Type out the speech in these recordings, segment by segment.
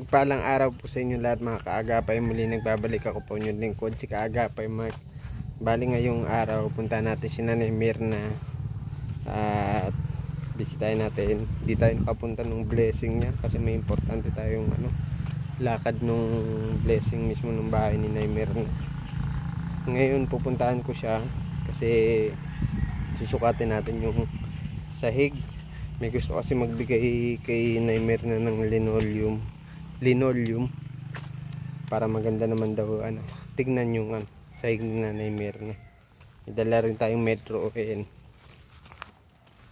Mapagpalang araw po sa inyo lahat mga kaagapay. Muli nagbabalik ako po inyong lingkod si Kaagapay Mark. Bali ngayong araw punta natin si Nanay Mirna at bisitahin natin. Di tayo nakapunta ng blessing niya kasi may importante tayong lakad nung blessing mismo ng bahay ni Nanay Mirna. Ngayon pupuntahan ko siya kasi susukatin natin yung sahig. May gusto kasi magbigay kay Nanay Mirna ng linoleum para maganda naman daw tignan yung sahig ni Nanay Mirna. Idala rin tayong metro oil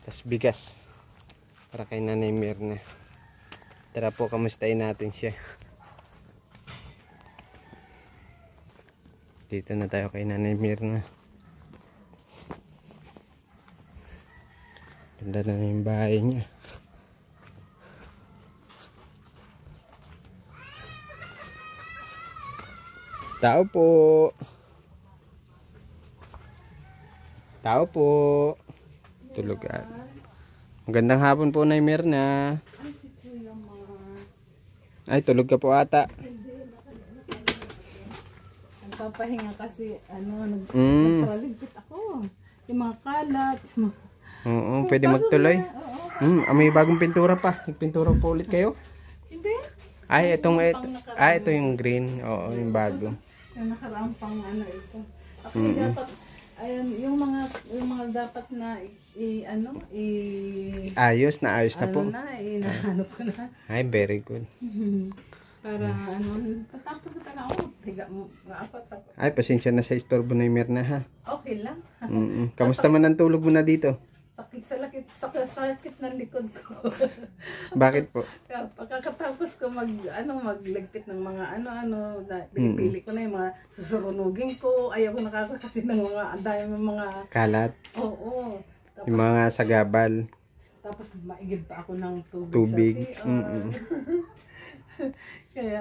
tas bigas para kay Nanay Mirna. Tara po, kamustahin natin siya. Dito na tayo kay Nanay Mirna. Ganda na yung bahay niya. Tao po. Tao po. Tulog at. Magandang hapon po, Nay Mirna. Ay, tulog ka po ata. Nagpapahinga kasi nagpapaligpit ako. Yung mga kalat. Oo, pwede magtuloy. May bagong pintura pa. Nagpintura po ulit kayo? Hindi. Ay, ito yung green. Oo, yung bago. Yung nakaraang pang ito. Ako dapat, ayan, yung mga dapat na ayos na po. Inaano ko na. Ay, very good. Para tatapos na talaga ako. Higa mo, maapat sa... Ay, pasensya na sa istorbo na Mirna ha. Okay lang. Kamusta man ang tulog mo na dito? Sakit ng likod ko. Bakit po? Pagkatapos ko magligpit ng mga pili ko na yung mga susurunugin ko. Ayaw ko nakakasi ng mga mga kalat. Oo. Tapos, yung mga sagabal. Tapos maigib pa ako ng tubig. Sa CR. Kaya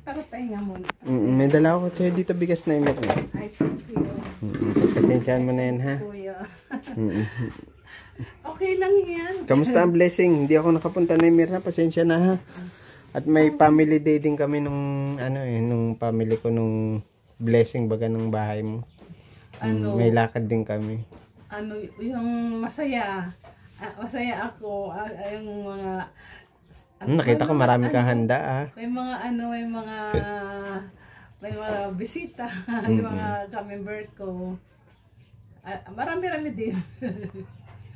para pahinga muna. May dala ako sa'yo dito bigas na imet mo. Ay, thank you. Pasensyahan mo na yan ha. Kuya. Okay lang yan. Kamusta ang blessing? Hindi ako nakapunta na Mirna. Pasensya na ha. At may family day din kami nung nung family ko nung blessing baga ng bahay mo. May lakad din kami. Yung masaya. Masaya ako. Yung mga nakita ko marami kang handa may mga bisita, yung mga ka-member ko. Marami-rami din.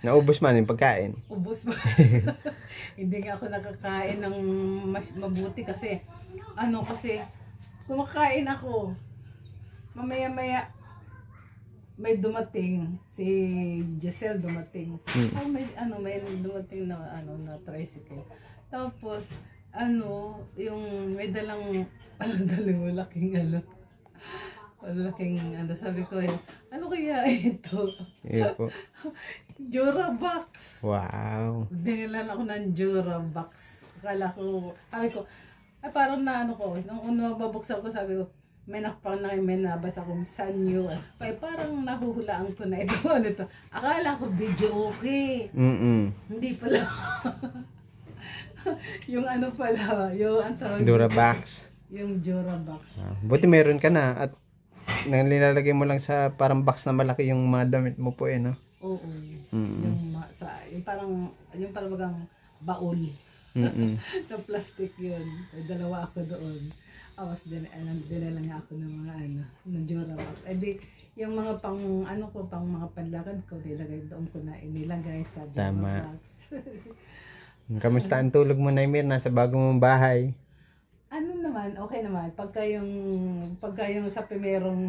Naubos man yung pagkain? Ubos man. Hindi nga ako nakakain ng mabuti kasi kasi kumakain ako. Mamaya-maya may dumating si Giselle dumating. May dumating na tricycle. Tapos yung may dalang malaking sabi ko ano kaya ito? Po. Durabox. Wow. Dinilan ako ng Durabox. Akala ko, sabi ko, parang nung babuksan ko, sabi ko, may nabasa ko sanyo. Ay, parang nahuhulaan ko na ito. Akala ko video okay. Hindi pala. Yung pala, yung Durabox. Yung Durabox. Buti meron ka na at nilalagay mo lang sa parang box na malaki yung mga damit mo po no? Oo. Yung parang baul. Na plastic yun. Dalawa ako doon. Dinala nga ako ng mga ng Durabox. Yung mga pang mga panlakad ko, doon ko na inilagay sa Durabox. Kamusta ang tulog mo na Mirna sa bago mong bahay? Okay naman. Pagka yung sa primerong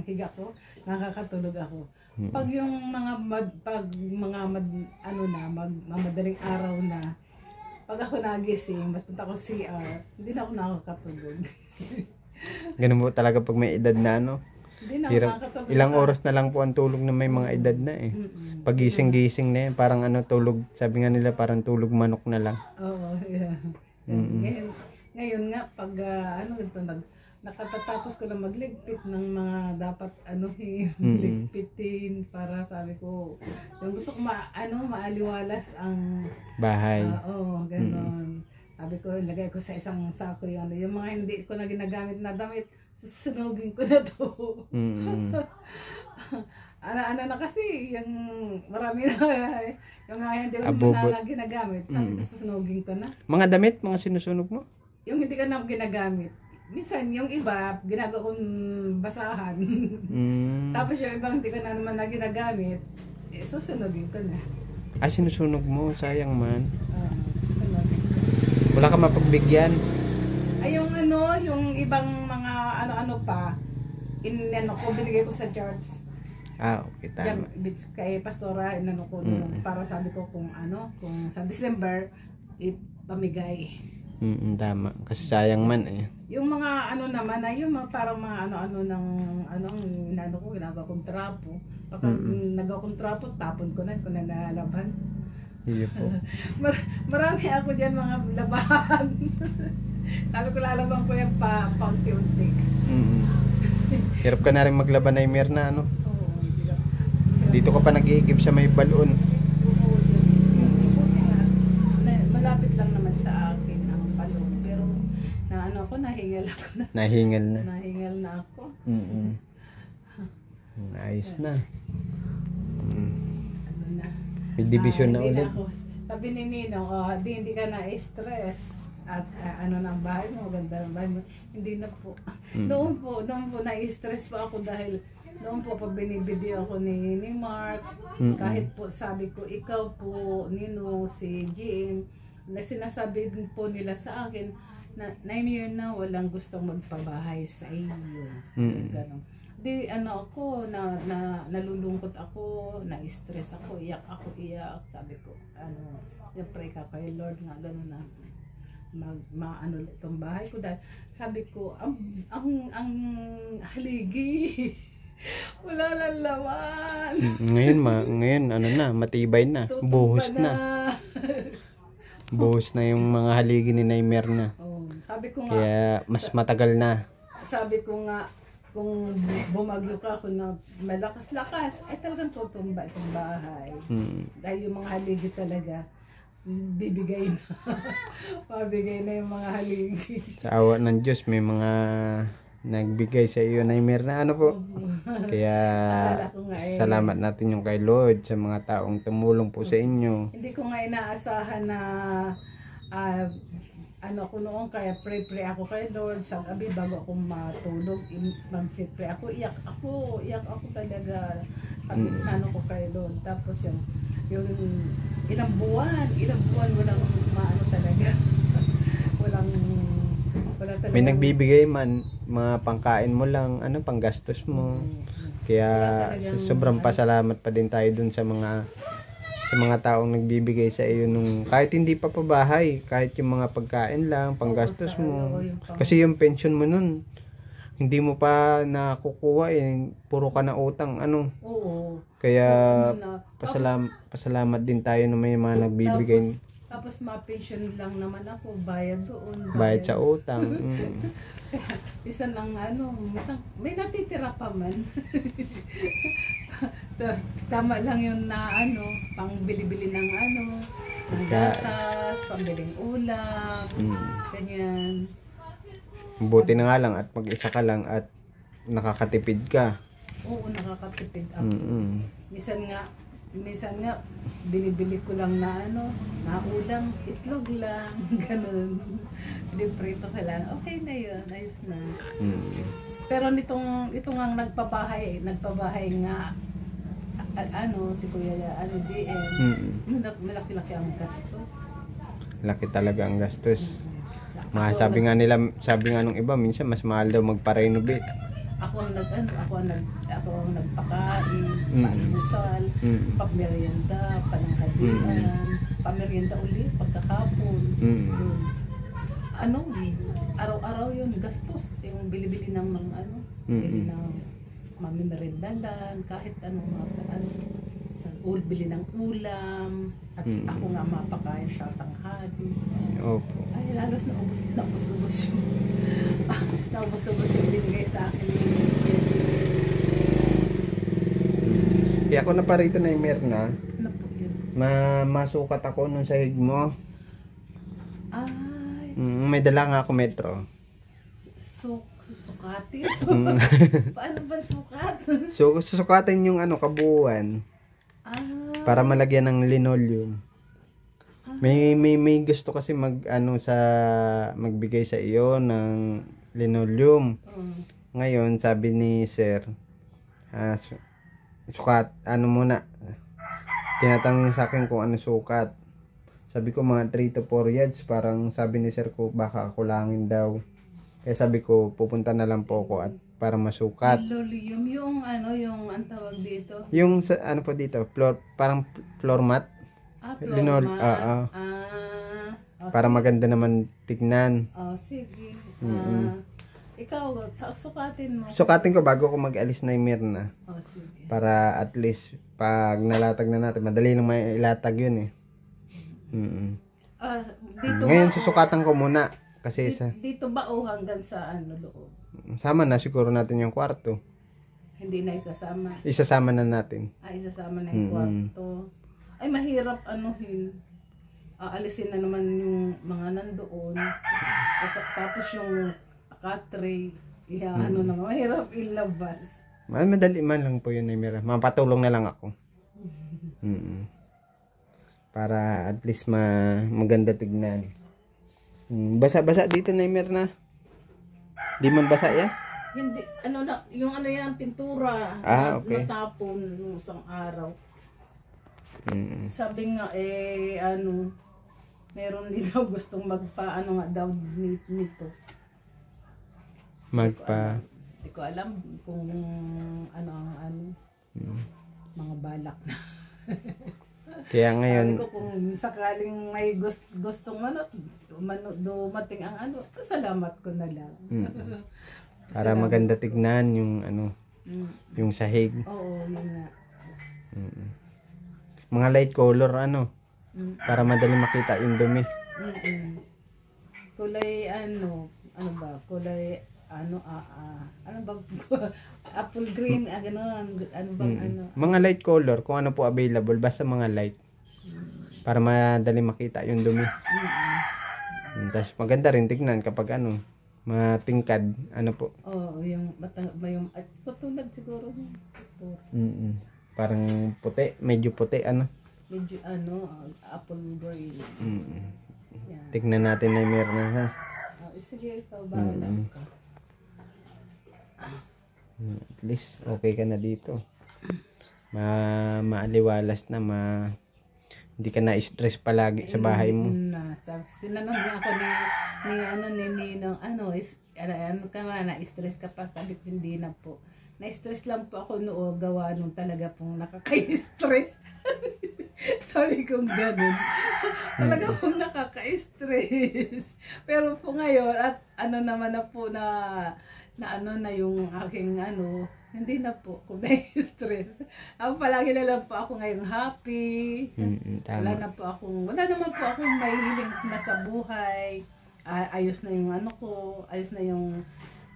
higa ko, nakakatulog ako. Pag yung madaling araw na, pag ako nagising, mas punta ko CR, hindi na ako nakakatulog. Ganun po talaga pag may edad na Hindi na ako nakakatulog. Ilang oras na lang po ang tulog na may mga edad na Pag gising-gising na parang tulog, sabi nga nila parang tulog manok na lang. Oo, yeah. Ngayon nga, pag nakatatapos ko na magligpit ng mga dapat ligpitin para sabi ko, yung gusto ko maaliwalas ang bahay. Ganon. Sabi ko, lagay ko sa isang sako yung mga hindi ko na ginagamit na damit, susunugin ko na to. Ano na kasi, yung marami na, yung mga hindi ko na ginagamit, sabi ko, susunugin ko na. Mga damit, mga sinusunog mo? Yung hindi ko na ginagamit. Minsan, yung iba, ginagawa kong basahan. Tapos yung ibang hindi ko na naman na ginagamit, susunugin ko na. Ay, sinusunog mo, sayang man. Susunugin. Wala ka mapagbigyan? Ay, yung ibang mga ano-ano pa, binigay ko sa church. Okay, tama. Kay Pastora, ko para sabi ko kung sa December, ipamigay. Tama. Kasi sayang man eh. Yung mga naman, yung parang mga ginagawa kong trapo. Pagka nagawa kong trapo, tapon ko na, kung nalalaban. Iyo po. Marami ako dyan mga labahan. Sabi ko lalaban ko yan paunti-unti. Hirap ka na rin maglaban na Mirna, ano? Oo. Dito ka pa nag-iigib sa may balon. Oo. Malapit lang naman sa akin ang balon. Pero nahingal ako na. Nahingal na. Nahingal na ako. Nice na. May Hindi division na ulit. Sabi ni Nino, hindi ka na-stress. At ng bahay mo, ganda ng bahay mo. Hindi na po. Noon po na-stress pa ako dahil noon po pag binibideo ako ni Mark, kahit po sabi ko, ikaw po, Nino, si GM, na sinasabi din po nila sa akin, na 9 years na walang gustong magpabahay sa iyo. Sabi ganun. Di ako nalulungkot ako, na-stress ako, iyak. Sabi ko, pray ka kay Lord nga gano'n na maano itong bahay ko dahil sabi ko ang haligi wala lang laman. Ngayon matibay na, buhos na. Buhos na yung mga haligi ni Naimer na. Sabi ko nga, kaya mas matagal na. Sabi ko nga, kung bumagyo ka ako na malakas-lakas, ay talagang tutumba itong bahay. Dahil yung mga haligi talaga, bibigay na. Mabigay na yung mga haligi. Sa awa ng Diyos, may mga nagbigay sa iyo na na po. Kaya salamat natin yung kay Lord sa mga taong tumulong po sa inyo. Hindi ko nga inaasahan na ko noon, kaya pray ako kay Lord sa gabi bago ako matulog, mag-pray ako, iyak ako talaga. Sabi ko kay Lord. Tapos yung ilang buwan walang talaga. wala talaga. May nagbibigay man, mga pangkain mo lang, panggastos mo. Kaya sobrang pasalamat pa din tayo dun sa mga taong nagbibigay sa iyo nung kahit hindi pa pabahay, kahit yung mga pagkain lang, panggastos mo. Kasi yung pension mo nun, hindi mo pa nakukuha puro ka na utang, Oo. Kaya pasalamat din tayo na may mga nagbibigay. Tapos ma-pension lang naman ako, bayad doon. Bayad sa utang. Isa lang may natitira pa man. Tama lang yun na pang bili-bili ng ng gatas, pambiling ulam, ganyan. Buti na nga lang at mag-isa ka lang at nakakatipid ka. Oo, nakakatipid ako. Minsan nga binibili ko lang na ulam, itlog lang, ganun. Prito ka lang, okay na yun, ayos na. Pero itong ang nagpabahay nga, si Kuya DM, malaki-laki ang gastos. Laki talaga ang gastos. Sabi nga nung iba, minsan mas mahal daw magpa-renovate. Ako ang nagpakain, palusal, pamerienda, pananghalian, pamerienda ulit, pagkakapon. Araw-araw yun, gastos. Yung bili-bili ng mga bili ng mamimerindalan, kahit bili ng ulam, at ako nga mapakain sa tanghali. Opo. Ay, lalos naubos yung binigay sa akin. Kaya ako na pa rito na yung Mirna. Ano po yun? Masukat ako nung sahig mo. May dala nga ako metro. Susukatin? Mm. Paano ba sukat? So, susukatin yung kabuuan Ah, para malagyan ng linoleum. May gusto kasi magbigay sa iyo ng linoleum. Ngayon, sabi ni sir, sukat, muna. Tinatanong niya sa akin kung ano sukat. Sabi ko mga 3 to 4 yards, parang sabi ni sir ko baka kulangin daw. Kaya sabi ko pupunta na lang po ako at para masukat. linoleum, yung yung ang tawag dito. Yung sa po dito, parang floor mat. Floor mat. Para maganda naman tignan. Sige. Ikaw, sukatin mo. Sukatin ko bago ako mag-alis na yung Mirna. Sige. Para at least pag nalatag na natin, madali lang may ilatag yun eh. Dito Ngayon susukatan ko muna kasi dito ba o hanggang sa loob? sama na siguro natin yung kwarto. Hindi na isasama. Isasama na natin. Isasama na yung kwarto. Ay, mahirap alisin na naman yung mga nandoon. Tapos yung tray, naman, mahirap ilabas. Madali man lang po yun, Naimira. Mapatulong na lang ako. Para at least maganda tignan. Basa-basa dito, Naimira na. Di man basa yan? Hindi, yung yan, pintura. Okay. Natapon nung isang araw. Sabi nga, meron din daw gustong nga daw nito. Hindi ko alam kung mga balak na. Kaya ngayon, Sabi ko kung sakaling may gustong dumating ang salamat ko na lang. para maganda tignan yung yung sahig. Oo, yun nga. Mga light color para madali makita yung dumi. Kulay kulay apple green, ganon. Mga light color, kung ano po available, basta mga light. Para madali makita yung dumi. Tapos maganda rin tignan kapag matingkad, po. Yung patulad siguro. Parang puti, medyo puti, Medyo apple green. Yan. Tignan natin na meron ha. Sige, ikaw bahala ka. At least okay ka na dito. Maaliwalas na, hindi ka na stress palagi sa bahay mo. Sinanong niya ako ni Ninong, na-stress ka pa? Sabi ko, hindi na po. Na-stress lang po ako gawa nung talaga pong nakaka-stress. Sabi kong ganun. Talaga pong nakaka-stress. Pero po ngayon, at naman na po na yung aking hindi na po ako na-stress. Palagi na lang po ako ngayong happy. Wala naman po akong may hiling na sa buhay. Ayos na yung ayos na yung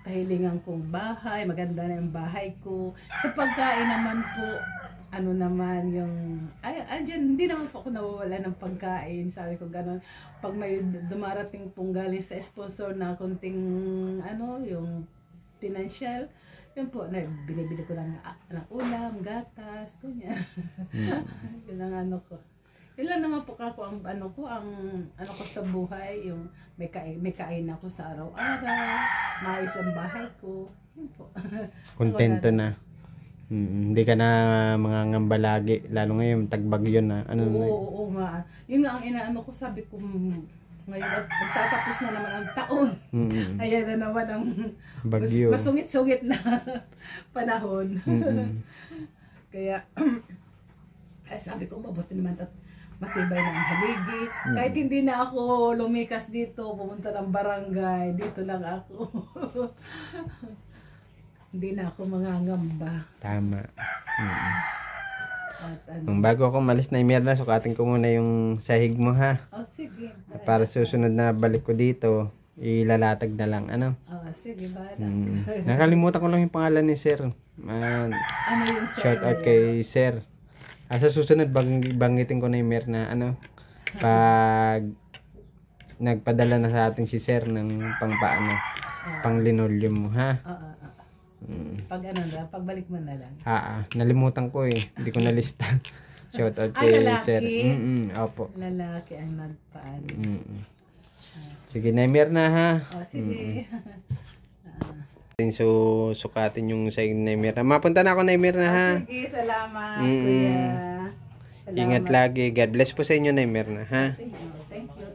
kahilingan kong bahay, maganda na yung bahay ko. Sa pagkain naman po, naman yung, hindi naman po ako nawawala ng pagkain. Sabi ko gano'n, pag may dumarating pong galing sa sponsor na konting, yung financial, yun po, binibili ko lang ng ulam, gatas, ganyan. Yun ang ko. Yun lang naman po ako ang ko sa buhay, yung may kain ako sa araw-araw, maayos ang bahay ko. Yun po. Kontento na. Hindi ka na mangangamba lagi, lalo ngayon tagbagyo na. Oo nga. Yun nga ang ko, sabi ko ngayon at magtatapos na naman ang taon. Ayan na naman ang bagyo. Masungit-sungit na panahon. Kaya sabi ko mabuti naman at matibay na ang haligi. Kahit hindi na ako lumikas dito, pumunta ng barangay, dito lang ako. Hindi na ako mangangamba. Tama. Bago ako malis na Mirna, sukatin ko muna yung sahig mo ha. Sige. Para susunod na balik ko dito, ilalatag na lang. Sige, bahala. Nakalimutan ko lang yung pangalan ni Sir. Yung sir? Shout out kay Sir. Sa susunod, banggitin ko na yung Mirna, pag nagpadala na sa atin si sir ng pangpaano, pang linoleum mo, ha? Oo. Pag ano na, pagbalik mo na lang. Nalimutan ko eh. Hindi ko nalista. Shout out Ay, kay lalaki? sir. Opo. Lalaki ang nagpaano. Sige, Neymar na, ha? Sige. So, sukatin yung sa Neymar. Mapunta na ako, Neymar na, ha? Sige, salamat, kuya. Salamat. Ingat lagi. God bless po sa inyo, Neymar na, ha?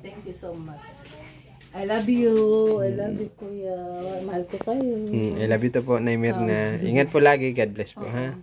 Thank you so much. I love you. I love you, kuya. Mahal ko kayo. I love you to po, Neymar na. Ingat po lagi. God bless po, ha?